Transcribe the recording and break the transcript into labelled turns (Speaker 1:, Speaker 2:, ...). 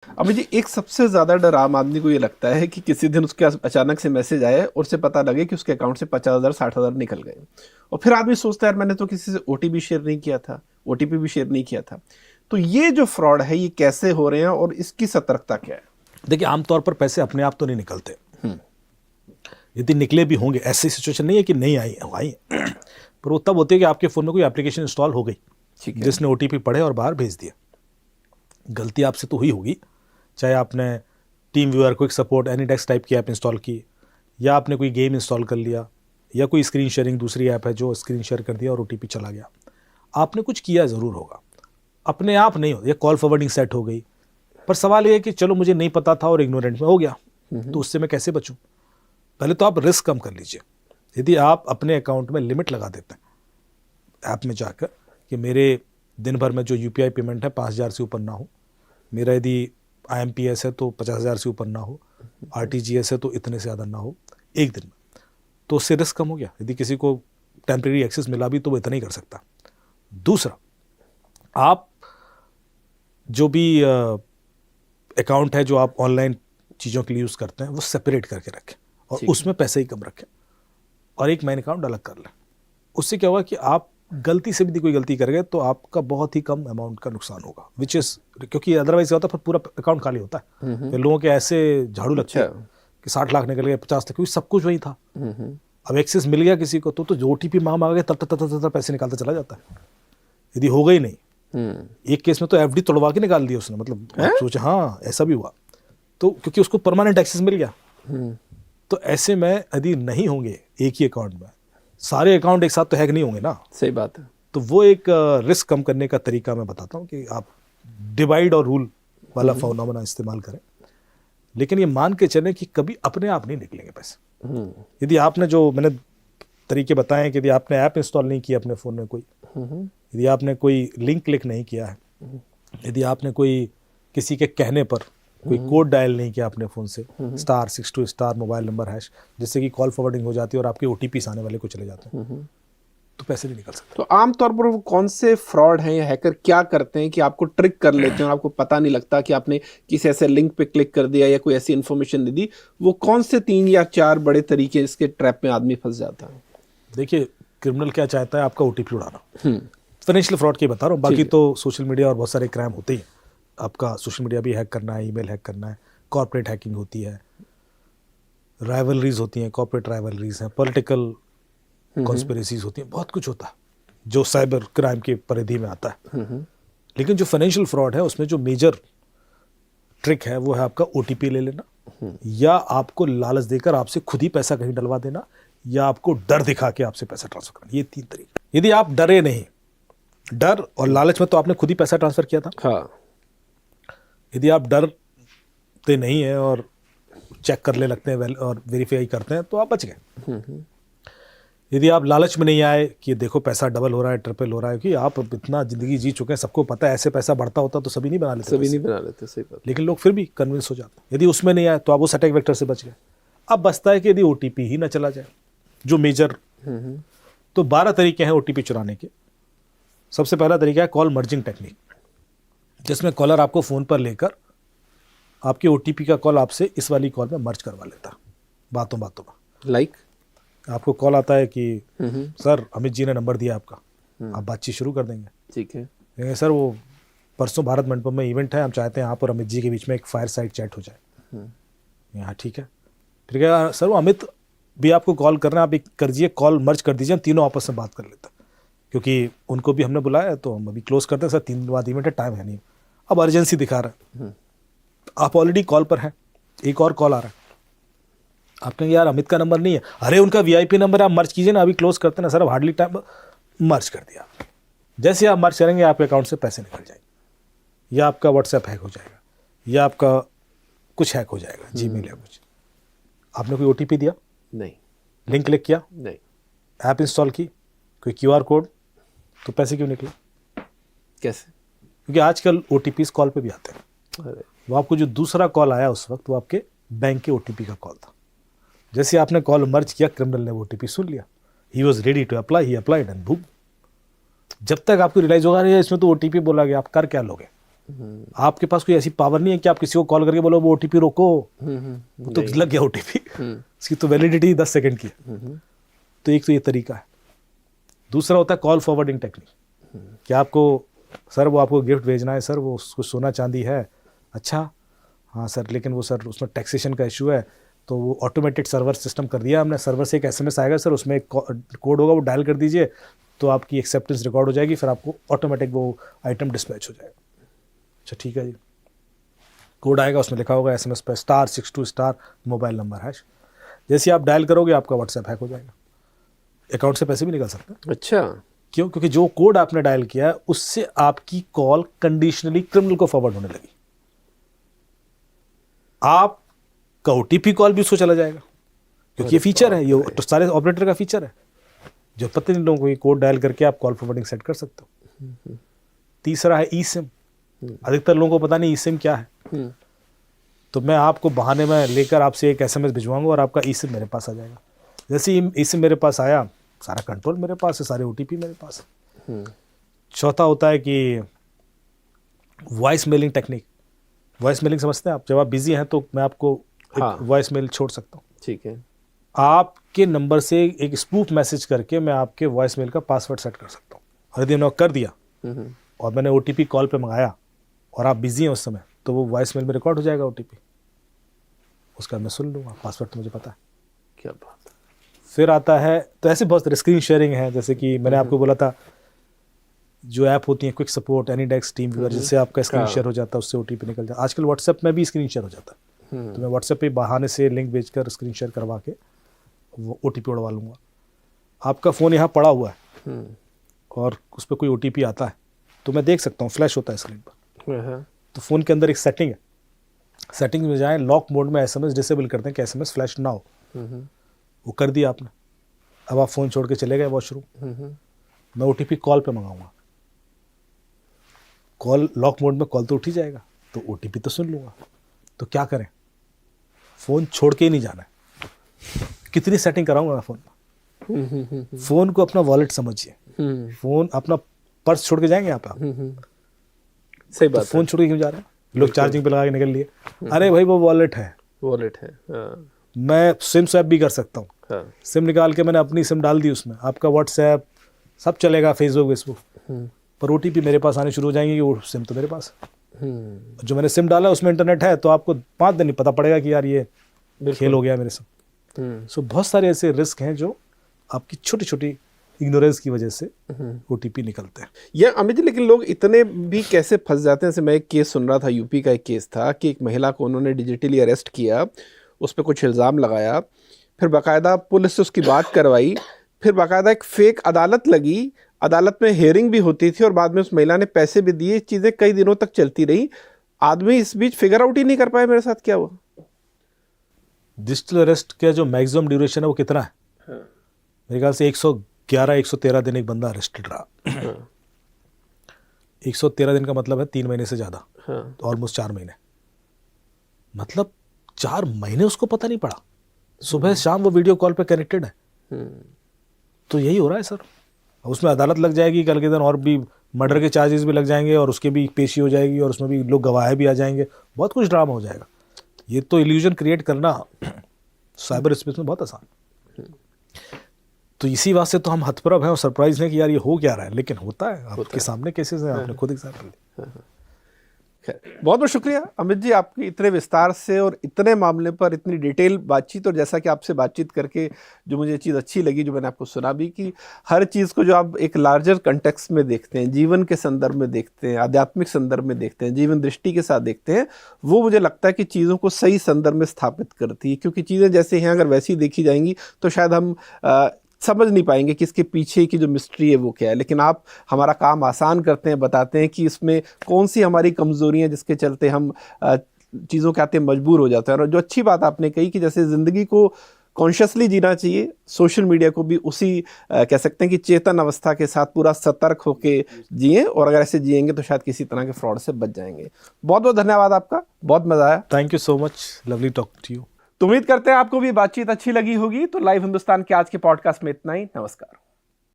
Speaker 1: अभी जी एक सबसे ज़्यादा डर आम आदमी को ये लगता है कि किसी दिन उसके अचानक से मैसेज आए और उसे पता लगे कि उसके अकाउंट से 50,000 60,000 निकल गए। और फिर आदमी सोचता है यार मैंने तो किसी से ओटीपी शेयर नहीं किया था, ओटीपी भी शेयर नहीं किया था। तो ये जो फ्रॉड है ये कैसे हो रहे हैं और इसकी सतर्कता क्या है?
Speaker 2: देखिए, आमतौर पर पैसे अपने आप तो नहीं निकलते। यदि निकले भी होंगे, ऐसी सिचुएशन नहीं है कि नहीं आई आई पर वो तब होती है कि आपके फ़ोन में कोई एप्लीकेशन इंस्टॉल हो गई
Speaker 1: ठीक है।
Speaker 2: जिसने ओटीपी पढ़े और बाहर भेज दिया। गलती आपसे तो हुई होगी, चाहे आपने team viewer, quick support, AnyDesk type की ऐप इंस्टॉल की, या आपने कोई गेम इंस्टॉल कर लिया, या कोई स्क्रीन शेयरिंग दूसरी ऐप है जो स्क्रीन शेयर कर दिया और ओटीपी चला गया। आपने कुछ किया ज़रूर होगा, अपने आप नहीं हो, या कॉल फॉरवर्डिंग सेट हो गई। पर सवाल ये है कि चलो मुझे नहीं पता था और इग्नोरेंट में हो गया, तो उससे मैं कैसे बचूं? पहले तो आप रिस्क कम कर लीजिए। यदि आप अपने अकाउंट में लिमिट लगा देते हैं ऐप में जाकर कि मेरे दिन भर में जो यूपीआई पेमेंट है 5,000 से ऊपर ना हो, मेरा यदि आईएमपीएस है तो 50,000 से ऊपर ना हो, आरटीजीएस है तो इतने से ज़्यादा ना हो एक दिन में, तो उससे रिस्क कम हो गया। यदि किसी को टेम्प्रेरी एक्सेस मिला भी तो वो इतना ही कर सकता। दूसरा, आप जो भी अकाउंट है जो आप ऑनलाइन चीज़ों के लिए यूज़ करते हैं वो सेपरेट करके रखें और उसमें पैसे ही कम रखें, और एक मेन अकाउंट अलग कर लें। उससे क्या होगा कि आप गलती से भी कोई गलती कर गए तो आपका बहुत ही कम अमाउंट का नुकसान होगा, विच इज़, क्योंकि अदरवाइज क्या होता है फिर पूरा अकाउंट खाली होता है। फिर लोगों के ऐसे झाड़ू लगते हैं कि 60 लाख निकल गए, 50 लाख, क्योंकि सब कुछ वही था। अब एक्सेस मिल गया किसी को तो जो ओटीपी मांग गए तब पैसे निकालता चला जाता है। यदि हो गई नहीं, एक केस में तो एफडी तोड़वा के निकाल दिया उसने, मतलब सोचा, हाँ ऐसा भी हुआ, तो क्योंकि उसको परमानेंट एक्सेस मिल गया। तो ऐसे में यदि नहीं होंगे एक ही अकाउंट में, सारे अकाउंट एक साथ तो हैक नहीं होंगे ना।
Speaker 1: सही बात है।
Speaker 2: तो वो एक रिस्क कम करने का तरीका मैं बताता हूँ कि आप डिवाइड और रूल वाला फॉर्मूला इस्तेमाल करें, लेकिन ये मान के चलें कि कभी अपने आप नहीं निकलेंगे पैसे। यदि आपने, जो मैंने तरीके बताए हैं, कि यदि आपने ऐप इंस्टॉल नहीं किया अपने फ़ोन में कोई, यदि आपने कोई लिंक क्लिक नहीं किया है, यदि आपने कोई किसी के कहने पर कोई कोड डायल नहीं किया अपने फ़ोन से, *62* मोबाइल नंबर हैश, जिससे कि कॉल फॉरवर्डिंग हो जाती है और आपके ओटीपी आने वाले को चले जाते हैं, तो पैसे नहीं निकल सकते।
Speaker 1: तो आमतौर पर वो कौन से फ्रॉड हैं या हैकर क्या करते हैं कि आपको ट्रिक कर लेते हैं और आपको पता नहीं लगता कि आपने किसी ऐसे लिंक पे क्लिक कर दिया या कोई ऐसी इन्फॉर्मेशन दे दी? वो कौन से 3 या 4 बड़े तरीके इसके ट्रैप में आदमी फंस जाता है?
Speaker 2: देखिए, क्रिमिनल क्या चाहता है? आपका ओटीपी उड़ाना। फाइनेंशियल फ्रॉड की बता रहा हूँ, बाकी तो सोशल मीडिया और बहुत सारे क्राइम होते ही। आपका सोशल मीडिया भी हैक करना है, ईमेल हैक करना है, कॉर्पोरेट हैकिंग होती है, राइवलरीज होती हैं, कॉर्पोरेट राइवलरीज हैं, पॉलिटिकल कॉन्स्पिरेसीज होती हैं, बहुत कुछ होता है जो साइबर क्राइम की परिधि में आता है। लेकिन जो फाइनेंशियल फ्रॉड है उसमें जो मेजर ट्रिक है वो है आपका ओटीपी ले लेना, या आपको लालच देकर आपसे खुद ही पैसा कहीं डलवा देना, या आपको डर दिखा के आपसे पैसा ट्रांसफर करना। ये 3 तरीके। यदि आप डरे नहीं, डर और लालच में तो आपने खुद ही पैसा ट्रांसफर किया था।
Speaker 1: हाँ।
Speaker 2: यदि आप डरते नहीं है और चेक कर ले लगते हैं और वेरीफाई करते हैं तो आप बच गए। यदि आप लालच में नहीं आए कि देखो पैसा डबल हो रहा है, ट्रिपल हो रहा है, कि आप इतना ज़िंदगी जी चुके हैं, सबको पता है ऐसे पैसा बढ़ता होता तो सभी नहीं बना लेते,
Speaker 1: सभी नहीं बना लेते, सही बात।
Speaker 2: लेकिन लोग फिर भी कन्विंस हो जाते हैं। यदि उसमें नहीं आए तो आप उस अटैक वेक्टर से बच गए। अब बचता है कि यदि ओटीपी ही ना चला जाए, जो मेजर, तो 12 तरीके हैं ओटीपी चुराने के। सबसे पहला तरीका है कॉल मर्जिंग टेक्निक, जिसमें कॉलर आपको फ़ोन पर लेकर आपके ओटीपी का कॉल आपसे इस वाली कॉल में मर्ज करवा लेता, बातों बातों में।
Speaker 1: लाइक
Speaker 2: आपको कॉल आता है कि सर अमित जी ने नंबर दिया आपका, आप बातचीत शुरू कर देंगे।
Speaker 1: ठीक है।
Speaker 2: सर वो परसों भारत मंडपम में इवेंट है, हम चाहते हैं आप और अमित जी के बीच में एक फायर साइड चैट हो जाए। हाँ ठीक है। फिर क्या सर, वो अमित भी आपको कॉल कर रहे हैं, आप एक कर दीजिए, कॉल मर्ज कर दीजिए, हम तीनों आपस में बात कर लेते हैं, क्योंकि उनको भी हमने बुलाया है तो हम अभी क्लोज करते हैं सर, 3 दिन बाद इवेंट है, टाइम है नहीं। अब अर्जेंसी दिखा रहा है, आप ऑलरेडी कॉल पर हैं, एक और कॉल आ रहा है, आप कहेंगे यार अमित का नंबर नहीं है, अरे उनका वीआईपी नंबर, आप मर्ज कीजिए ना, अभी क्लोज करते हैं ना सर, अब हार्डली टाइम, मर्ज कर दिया। जैसे आप मर्ज करेंगे आपके अकाउंट से पैसे निकल जाएंगे, या आपका व्हाट्सएप हैक हो जाएगा, या आपका कुछ हैक हो जाएगा, जीमेल या कुछ। आपने कोई ओटीपी दिया
Speaker 1: नहीं,
Speaker 2: लिंक क्लिक किया
Speaker 1: नहीं,
Speaker 2: ऐप इंस्टॉल की, कोई क्यूआर कोड, तो पैसे क्यों निकले?
Speaker 1: कैसे?
Speaker 2: क्योंकि आजकल ओटीपीज कॉल पे भी आते हैं।
Speaker 1: अरे
Speaker 2: वो आपको जो दूसरा कॉल आया उस वक्त वो आपके बैंक के ओटीपी का कॉल था। जैसे आपने कॉल मर्ज किया, क्रिमिनल ने वो ओटीपी सुन लिया, he was ready to apply, he applied and boom. जब तक आपको रियलाइज होगा नहीं इसमें तो ओटीपी बोला गया, आप कर क्या लोगे? आपके पास कोई ऐसी पावर नहीं है कि आप किसी को कॉल करके बोलो वो ओटीपी रोको, वो तो लग गया ओटीपी, इसकी तो वैलिडिटी 10 सेकंड की है। तो एक तो ये तरीका है। दूसरा होता है कॉल फॉरवर्डिंग टेक्निक, कि आपको सर वो आपको गिफ्ट भेजना है, सर वो उसको सोना चांदी है, अच्छा हाँ सर, लेकिन वो सर उसमें टैक्सेशन का इशू है, तो वो ऑटोमेटेड सर्वर सिस्टम कर दिया हमने, सर्वर से एक एसएमएस आएगा सर, उसमें एक कोड होगा, वो डायल कर दीजिए तो आपकी एक्सेप्टेंस रिकॉर्ड हो जाएगी, फिर आपको ऑटोमेटिक वो आइटम डिस्पैच हो जाएगा। अच्छा ठीक है जी, कोड आएगा, उसमें लिखा होगा एसएमएस पे *62* मोबाइल नंबर हैश, जैसे आप डायल करोगे आपका व्हाट्सएप हैक हो जाएगा, अकाउंट से पैसे भी निकल सकते हैं।
Speaker 1: अच्छा,
Speaker 2: क्यों? क्योंकि जो कोड आपने डायल किया है उससे आपकी कॉल कंडीशनली क्रिमिनल को फॉरवर्ड होने लगी, आपका ओटीपी कॉल भी उसको चला जाएगा, क्योंकि ये फीचर है, ये तो सारे ऑपरेटर का फीचर है, जो पता नहीं लोगों को ये कोड डायल करके आप कॉल फॉरवर्डिंग सेट कर सकते हो। तीसरा है ई सिम, अधिकतर लोगों को पता नहीं ई सिम क्या है, तो मैं आपको बहाने में लेकर आपसे एक एसएमएस भिजवाऊंगा और आपका ई सिम मेरे पास आ जाएगा। जैसे ही ई सिम मेरे पास आया, सारा कंट्रोल मेरे पास है, सारे ओटीपी मेरे पास है। चौथा होता है कि voice mailing technique. Voice mailing समझते हैं आप? जब आप बिजी हैं तो मैं आपको
Speaker 1: हाँ,
Speaker 2: वॉइस मेल छोड़ सकता हूँ,
Speaker 1: ठीक है,
Speaker 2: आपके नंबर से एक स्पूफ मैसेज करके मैं आपके वॉइस मेल का पासवर्ड सेट कर सकता हूँ, और यदि मैंने कर दिया और मैंने ओटीपी कॉल पे मंगाया और आप बिजी हैं उस समय, तो वो वॉइस मेल में रिकॉर्ड हो जाएगा ओटीपी, उसका मैं सुन लूँगा, पासवर्ड तो मुझे पता है।
Speaker 1: क्या बात है।
Speaker 2: फिर आता है, तो ऐसे बहुत सारे स्क्रीन शेयरिंग है, जैसे कि मैंने आपको बोला था जो ऐप होती है क्विक सपोर्ट, एनीडेक्स, टीम व्यूअर, जिससे आपका स्क्रीन शेयर हो जाता है, उससे ओटीपी निकल जाता है। आजकल व्हाट्सएप में भी स्क्रीन शेयर हो जाता है, तो मैं व्हाट्सएप पे बहाने से लिंक भेजकर स्क्रीन शेयर करवा के वो ओटीपी उड़वा लूँगा। आपका फ़ोन यहाँ पड़ा हुआ है और उस पर कोई ओटीपी आता है तो मैं देख सकता हूँ, फ्लैश होता है स्क्रीन पर। तो फ़ोन के अंदर एक सेटिंग है, सेटिंग में जाएँ, लॉक मोड में एसएमएस डिसेबल कर दें कि एसएमएस फ्लैश ना हो, वो कर दिया आपने। अब आप फ़ोन छोड़ के चले गए वॉशरूम, मैं ओटीपी कॉल पे मंगाऊंगा, कॉल लॉक मोड में, कॉल तो उठ ही जाएगा, तो ओटीपी तो सुन लूँगा। तो क्या करें, फ़ोन छोड़ के ही नहीं जाना है। कितनी सेटिंग कराऊंगा मैं फ़ोन में? फ़ोन को अपना वॉलेट समझिए, फ़ोन अपना पर्स छोड़ के जाएंगे आप?
Speaker 1: सही बात,
Speaker 2: फ़ोन छोड़ के क्यों जा रहे हैं? लोग चार्जिंग पे लगा के निकल लिए, अरे भाई वो वॉलेट है,
Speaker 1: वॉलेट है। हाँ,
Speaker 2: मैं सिम स्वैप भी कर सकता हूँ,
Speaker 1: हाँ,
Speaker 2: सिम निकाल के मैंने अपनी सिम डाल दी उसमें, आपका व्हाट्सएप सब चलेगा, फेसबुक, पर ओटीपी मेरे पास आने शुरू हो जाएंगे कि वो सिम तो मेरे पास है। जो मैंने सिम डाला उसमें इंटरनेट है, तो आपको 5 दिन नहीं पता पड़ेगा कि यार ये खेल हो गया मेरे साथ। सो बहुत सारे ऐसे रिस्क हैं जो आपकी छोटी छोटी इग्नोरेंस की वजह से ओटीपी निकलते हैं।
Speaker 1: ये अमित जी, लेकिन लोग इतने भी कैसे फंस जाते हैं? जैसे मैं एक केस सुन रहा था, यूपी का एक केस था कि एक महिला को उन्होंने डिजिटली अरेस्ट किया, उस पर कुछ इल्ज़ाम लगाया, फिर बाकायदा पुलिस से उसकी बात करवाई, फिर बाकायदा एक फेक अदालत लगी, अदालत में हियरिंग भी होती थी और बाद में उस महिला ने पैसे भी दिए, चीज़ें कई दिनों तक चलती रही। आदमी इस बीच फिगर आउट ही नहीं कर पाए मेरे साथ क्या हुआ।
Speaker 2: डिजिटल अरेस्ट का जो मैक्सिमम ड्यूरेशन है वो कितना है? मेरे ख्याल से 111-113 दिन एक बंदा अरेस्टेड रहा। 113 दिन का मतलब है 3 महीने से ज़्यादा, तो ऑलमोस्ट 4 महीने, मतलब 4 महीने उसको पता नहीं पड़ा। सुबह शाम वो वीडियो कॉल पे कनेक्टेड है, तो यही हो रहा है सर। उसमें अदालत लग जाएगी कल के दिन, और भी मर्डर के चार्जेस भी लग जाएंगे, और उसके भी पेशी हो जाएगी, और उसमें भी लोग गवाह भी आ जाएंगे, बहुत कुछ ड्रामा हो जाएगा। ये तो इल्यूजन क्रिएट करना साइबर स्पेस में बहुत आसान। तो इसी वास्ते तो हम हतप्रभ हैं और सरप्राइज हैं कि यार ये हो क्या रहा है, लेकिन होता है, आपके सामने केसेस हैं, आपने खुद एग्जाम्पल दी।
Speaker 1: बहुत बहुत शुक्रिया अमित जी, आपकी इतने विस्तार से और इतने मामले पर इतनी डिटेल बातचीत। और जैसा कि आपसे बातचीत करके जो मुझे चीज़ अच्छी लगी, जो मैंने आपको सुना भी, कि हर चीज़ को जो आप एक लार्जर कंटेक्स्ट में देखते हैं, जीवन के संदर्भ में देखते हैं, आध्यात्मिक संदर्भ में देखते हैं, जीवन दृष्टि के साथ देखते हैं, वो मुझे लगता है कि चीज़ों को सही संदर्भ में स्थापित करती है। क्योंकि चीज़ें जैसे हैं अगर वैसी देखी जाएंगी तो शायद हम समझ नहीं पाएंगे कि इसके पीछे की जो मिस्ट्री है वो क्या है। लेकिन आप हमारा काम आसान करते हैं, बताते हैं कि इसमें कौन सी हमारी कमज़ोरियाँ जिसके चलते हम चीज़ों के आते मजबूर हो जाते हैं। और जो अच्छी बात आपने कही कि जैसे ज़िंदगी को कॉन्शियसली जीना चाहिए, सोशल मीडिया को भी उसी कह सकते हैं कि चेतन अवस्था के साथ पूरा सतर्क होकर जिएं, और अगर ऐसे जिएंगे तो शायद किसी तरह के फ्रॉड से बच जाएंगे। बहुत बहुत धन्यवाद आपका, बहुत मज़ा आया।
Speaker 2: Thank you so much, lovely talk to you.
Speaker 1: तो उम्मीद करते हैं आपको भी बातचीत अच्छी लगी होगी। तो लाइव हिंदुस्तान के आज के पॉडकास्ट में इतना ही। नमस्कार।